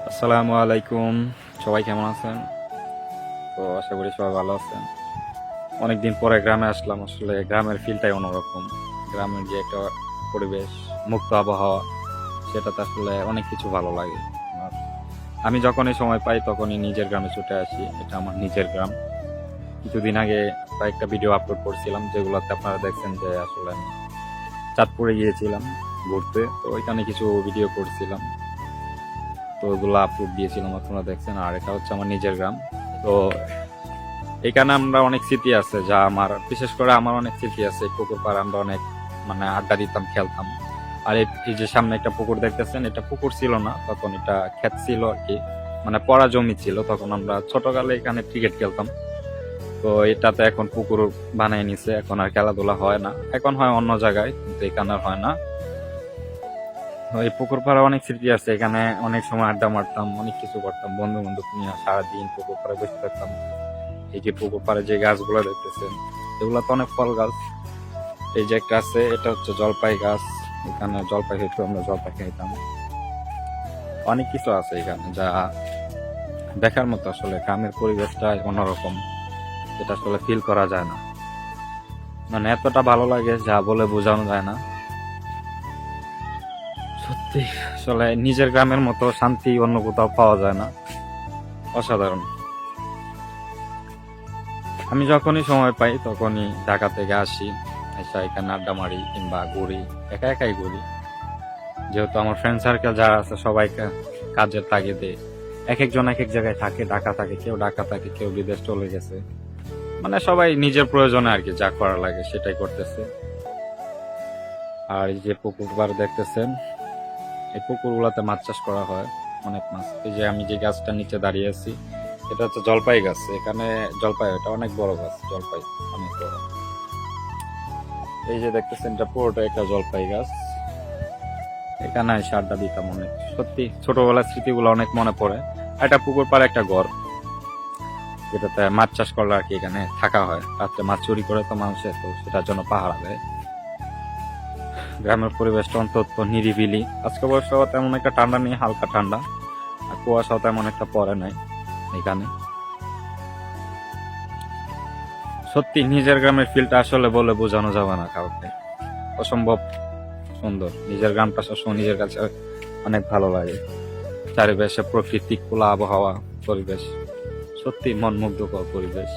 আসসালামু আলাইকুম। সবাই কেমন আছেন? তো আশা করি সবাই ভালো আছেন। অনেকদিন পরে গ্রামে আসলাম। আসলে গ্রামের ফিলটাই অন্যরকম। গ্রামের যে একটা পরিবেশ, মুক্ত আবহাওয়া, সেটাতে আসলে অনেক কিছু ভালো লাগে আমার। আমি যখনই সময় পাই তখনই নিজের গ্রামে ছুটে আসি। এটা আমার নিজের গ্রাম। কিছুদিন আগে কয়েকটা ভিডিও আপলোড করছিলাম, যেগুলোতে আপনারা দেখছেন যে আসলে আমি চাঁদপুরে গিয়েছিলাম ঘুরতে। তো ওইখানে কিছু ভিডিও করছিলাম, তো ওগুলো আপলোড দিয়েছিলাম, আপনারা দেখছেন। আর এটা হচ্ছে আমার নিজের গ্রাম। তো এখানে আমরা অনেক স্মৃতি আছে, যা আমার, বিশেষ করে আমার অনেক স্মৃতি আছে। এই পুকুর পাড়ে আমরা অনেক আড্ডা দিতাম, খেলতাম। আর এই যে সামনে একটা পুকুর দেখতেছেন, এটা পুকুর ছিল না তখন, এটা ক্ষেত ছিল আর কি, পড়া জমি ছিল। তখন আমরা ছোটকালে এখানে ক্রিকেট খেলতাম। তো এটাতে এখন পুকুর বানিয়ে নিছে, এখন আর খেলাধুলা হয় না, এখন হয় অন্য জায়গায়, কিন্তু এখানে আর হয় না। তো এই পুকুর পাড়ে অনেক স্মৃতি আছে। এখানে অনেক সময় আড্ডা মারতাম, অনেক কিছু করতাম, বন্ধু বান্ধব নিয়ে সারাদিন পুকুর পাড়ে বসে থাকতাম। এই যে পুকুর পাড়ে যে গাছগুলো দেখতেছেন, এগুলো তো অনেক ফল গাছ। এই যে একটা আছে, এটা হচ্ছে জলপাই গাছ। এখানে জলপাই হইতো, আমরা জলপাই খাইতাম। অনেক কিছু আছে এখানে যা দেখার মতো। আসলে গ্রামের পরিবেশটা অন্যরকম, এটা আসলে ফিল করা যায় না। এতটা ভালো লাগে যা বলে বোঝানো যায় না। সত্যি আসলে নিজের গ্রামের মতো শান্তি অন্য কোথাও পাওয়া যায় না। অসাধারণ। আমি যখনই সময় পাই তখনই ঢাকা থেকে আসি, এসে এখানে আড্ডা মারি কিংবা ঘুরি। একা একাই ঘুরি, যেহেতু আমার ফ্রেন্ড সার্কেল যারা আছে সবাই কাজের তাগিদে এক একজন এক এক জায়গায় থাকে। ঢাকা থাকে, কেউ ঢাকা থাকে, কেউ বিদেশ চলে গেছে। সবাই নিজের প্রয়োজনে আর কি যা করা লাগে সেটাই করতেছে। আর এই যে পুকুর পাড় দেখতেছেন, এই পুকুরগুলোতে মাছ চাষ করা হয়, অনেক মাছ। এই যে আমি যে গাছটার নিচে দাঁড়িয়ে আছি, এটা হচ্ছে জলপাই গাছ। এখানে জলপাই, এটা অনেক বড় গাছ, জলপাই অনেক বড়। এই যে দেখতেছেন, এটা পুরোটা একটা জলপাই গাছ। এখানে এসে আড্ডা দিতাম অনেক। সত্যি ছোটবেলার স্মৃতিগুলো অনেক মনে পড়ে। আর একটা পুকুর পাড়ে একটা ঘর, যেটাতে মাছ চাষ করলে আর কি এখানে থাকা হয়। রাত্রে মাছ চুরি করে তো মানুষের, তো সেটার জন্য পাহারা দেয়। গ্রামের পরিবেশটা অন্তত নিরিবিলি। আজকে অবশ্য তেমন একটা ঠান্ডা নেই, হালকা ঠান্ডা। আর কুয়াশাও তেমন একটা পড়ে নাই এখানে। সত্যি নিজের গ্রামের ফিলটা আসলে বলে বোঝানো যাবে না কাউকে, অসম্ভব সুন্দর। নিজের গ্রামটা সবসময় নিজের কাছে অনেক ভালো লাগে। চারিপাশে প্রকৃতি, খোলা আবহাওয়া, পরিবেশ, সত্যি মন মুগ্ধকর পরিবেশ।